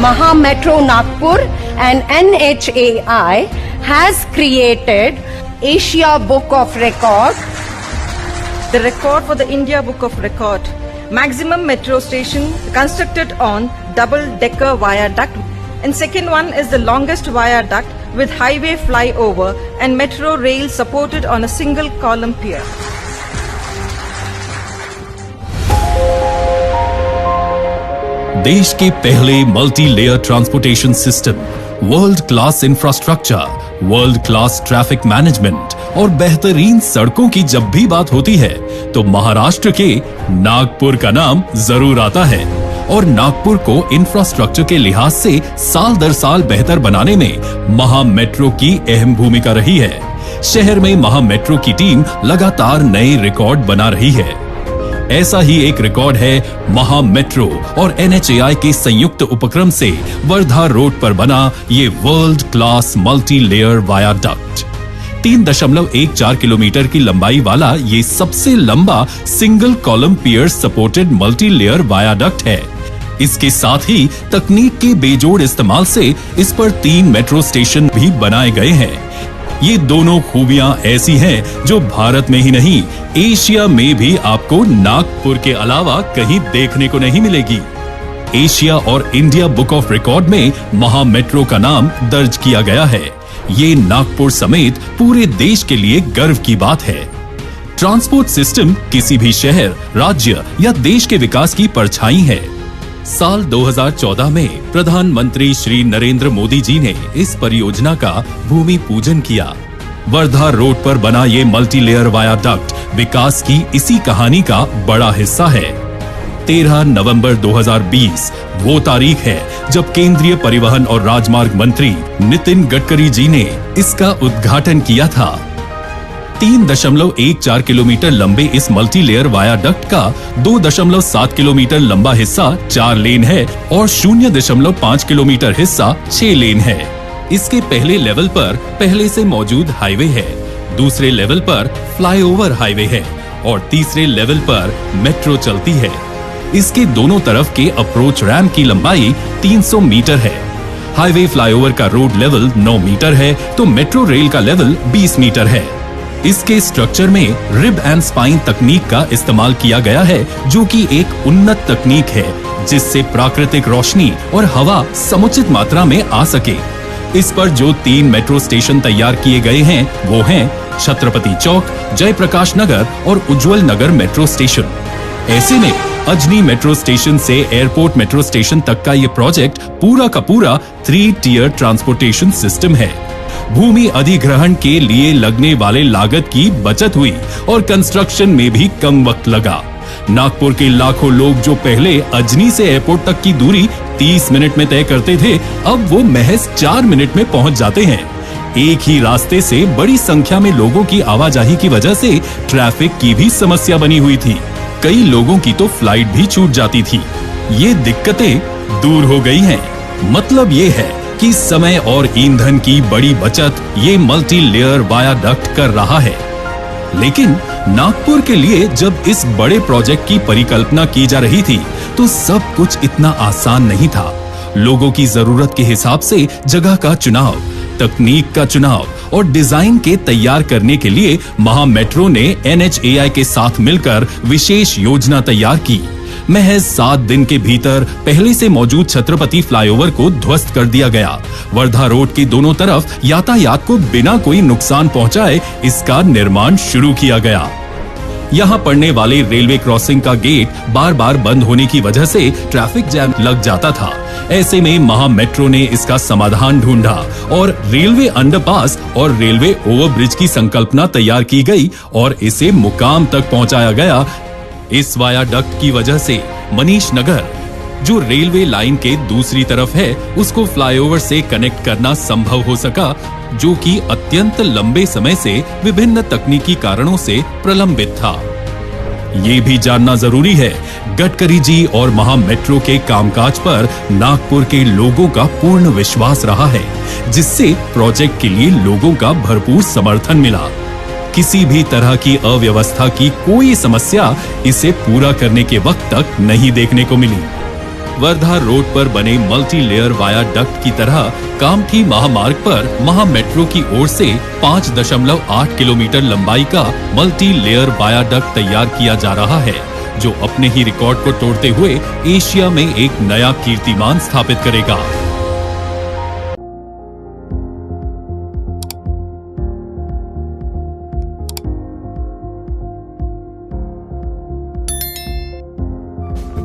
Maha Metro Nagpur and NHAI has created Asia Book of Record. The record for the India Book of Record. Maximum metro station constructed on double-decker viaduct. And second one is the longest viaduct with highway flyover and metro rail supported on a single column pier. देश के पहले multi layer transportation system, world class infrastructure, world class traffic management और बेहतरीन सड़कों की जब भी बात होती है तो महाराष्ट्र के नागपुर का नाम जरूर आता है। और नागपुर को इंफ्रास्ट्रक्चर के लिहाज से साल दर साल बेहतर बनाने में महा मेट्रो की अहम भूमिका रही है। शहर में महा मेट्रो की टीम लगातार नए रिकॉर्ड बना रही है। ऐसा ही एक रिकॉर्ड है महा मेट्रो और NHAI के संयुक्त उपक्रम से वर्धा रोड पर बना ये world class multi layer viaduct. 3.14 kilometre की लंबाई वाला ये सबसे लंबा सिंगल कॉलम पियर सपोर्टेड मल्टी लेयर वायाडक्ट है। इसके साथ ही तकनीक के बेजोड़ इस्तेमाल से इस पर 3 मेट्रो स्टेशन भी बनाए गए हैं। ये दोनों खूबियां ऐसी हैं जो भारत में ही नहीं एशिया में भी आपको नागपुर के अलावा कहीं देखने को नहीं मिलेगी। एशिया और इंडिया बुक ऑफ रिकॉर्ड में महा मेट्रो का नाम दर्ज किया गया है। ये नागपुर समेत पूरे देश के लिए गर्व की बात है। ट्रांसपोर्ट सिस्टम किसी भी शहर, राज्य या देश के विकास की परछाई है। साल 2014 में प्रधानमंत्री श्री नरेंद्र मोदी जी ने इस परियोजना का भूमि पूजन किया। वर्धा रोड पर बना ये मल्टी लेयर वायाडक्ट विकास की इसी कहानी का बड़ा हिस्सा है। 13 नवंबर 2020 वो तारीख है जब केंद्रीय परिवहन और राजमार्ग मंत्री नितिन गडकरी जी ने इसका उद्घाटन किया था। 3.14 किलोमीटर लंबे इस मल्टी लेयर वायाडक्ट का 2.7 किलोमीटर लंबा हिस्सा 4 लेन है और 0.5 किलोमीटर हिस्सा 6 लेन है। इसके पहले लेवल पर पहले से मौजूद हाईवे है, दूसरे लेवल पर फ्लाईओवर हाईवे है और तीसरे लेवल पर मेट्रो चलती है। इसके दोनों तरफ के अप्रोच रैंप की लंबाई 300 मीटर है। हाईवे फ्लाईओवर का रोड लेवल 9 मीटर है तो मेट्रो रेल का लेवल 20 मीटर है। इसके स्ट्रक्चर में रिब एंड स्पाइन तकनीक का इस्तेमाल किया गया है, जो कि एक उन्नत तकनीक है जिससे प्राकृतिक रोशनी और हवा समुचित मात्रा में आ सके। इस पर जो 3 मेट्रो स्टेशन तैयार किए गए हैं वो हैं छत्रपति चौक, जयप्रकाश नगर और उज्जवल नगर मेट्रो स्टेशन। ऐसे में अजनी मेट्रो स्टेशन से एयरपोर्ट मेट्रो स्टेशन तक का ये प्रोजेक्ट पूरा का पूरा 3 टियर ट्रांसपोर्टेशन सिस्टम है। भूमि अधिग्रहण के लिए लगने वाले लागत की बचत हुई और कंस्ट्रक्शन में भी कम वक्त लगा। नागपुर के लाखों लोग जो पहले अजनी से एयरपोर्ट तक की दूरी 30 मिनट में तय करते थे, अब वो महज 4 मिनट में पहुंच जाते हैं। एक ही रास्ते से बड़ी संख्या में लोगों की आवाजाही की वजह से ट्रैफिक की भी समस्या बनी हुई थी। कई लोगों की तो फ्लाइट भी छूट जाती थी। ये दिक्कतें दूर हो गई हैं। मतलब ये है कि समय और ईंधन की बड़ी बचत ये मल्टी लेयर वायाडक्ट कर रहा है। लेकिन नागपुर के लिए जब इस बड़े प्रोजेक्ट की परिकल्पना की जा रही थी तो सब कुछ इतना आसान नहीं था। लोगों की जरूरत के हिसाब से जगह का चुनाव, तकनीक का चुनाव और डिजाइन के तैयार करने के लिए महा मेट्रो ने NHAI के साथ मिलकर विशेष योजना तैयार की। महज 7 दिन के भीतर पहले से मौजूद छत्रपति फ्लाईओवर को ध्वस्त कर दिया गया। वर्धा रोड के दोनों तरफ यातायात को बिना कोई नुकसान पहुंचाए इसका निर्माण शुरू किया गया। यहाँ पड़ने वाले रेलवे क्रॉसिंग का गेट बार बार बंद होने की वजह से ट्रैफिक जैम लग जाता था। ऐसे में महा मेट्रो ने इसका समाधान ढूंढा और रेलवे अंडरपास और रेलवे ओवरब्रिज की संकल्पना तैयार की गई और इसे मुकाम तक पहुंचाया गया। इस वायाडक्ट की वजह से मनीष नगर, जो रेलवे लाइन के दूसरी तरफ है, उसको फ्लाईओवर से कनेक्ट करना संभव हो सका, जो कि अत्यंत लंबे समय से विभिन्न तकनीकी कारणों से प्रलंबित था। ये भी जानना जरूरी है, गडकरी जी और महा मेट्रो के कामकाज पर नागपुर के लोगों का पूर्ण विश्वास रहा है, जिससे प्रोजेक्ट के लिए लोगों का भरपूर समर्थन मिला। किसी भी तरह की अव्यवस्था की कोई समस्या इसे पूरा करने के वक्त तक नहीं देखने को मिली। वर्धा रोड पर बने मल्टी लेयर वायाडक्ट की तरह कामठी महामार्ग पर महा मेट्रो की ओर से 5.8 किलोमीटर लंबाई का मल्टी लेयर वायाडक्ट तैयार किया जा रहा है, जो अपने ही रिकॉर्ड को तोड़ते हुए एशिया में एक नया कीर्तिमान स्थापित करेगा।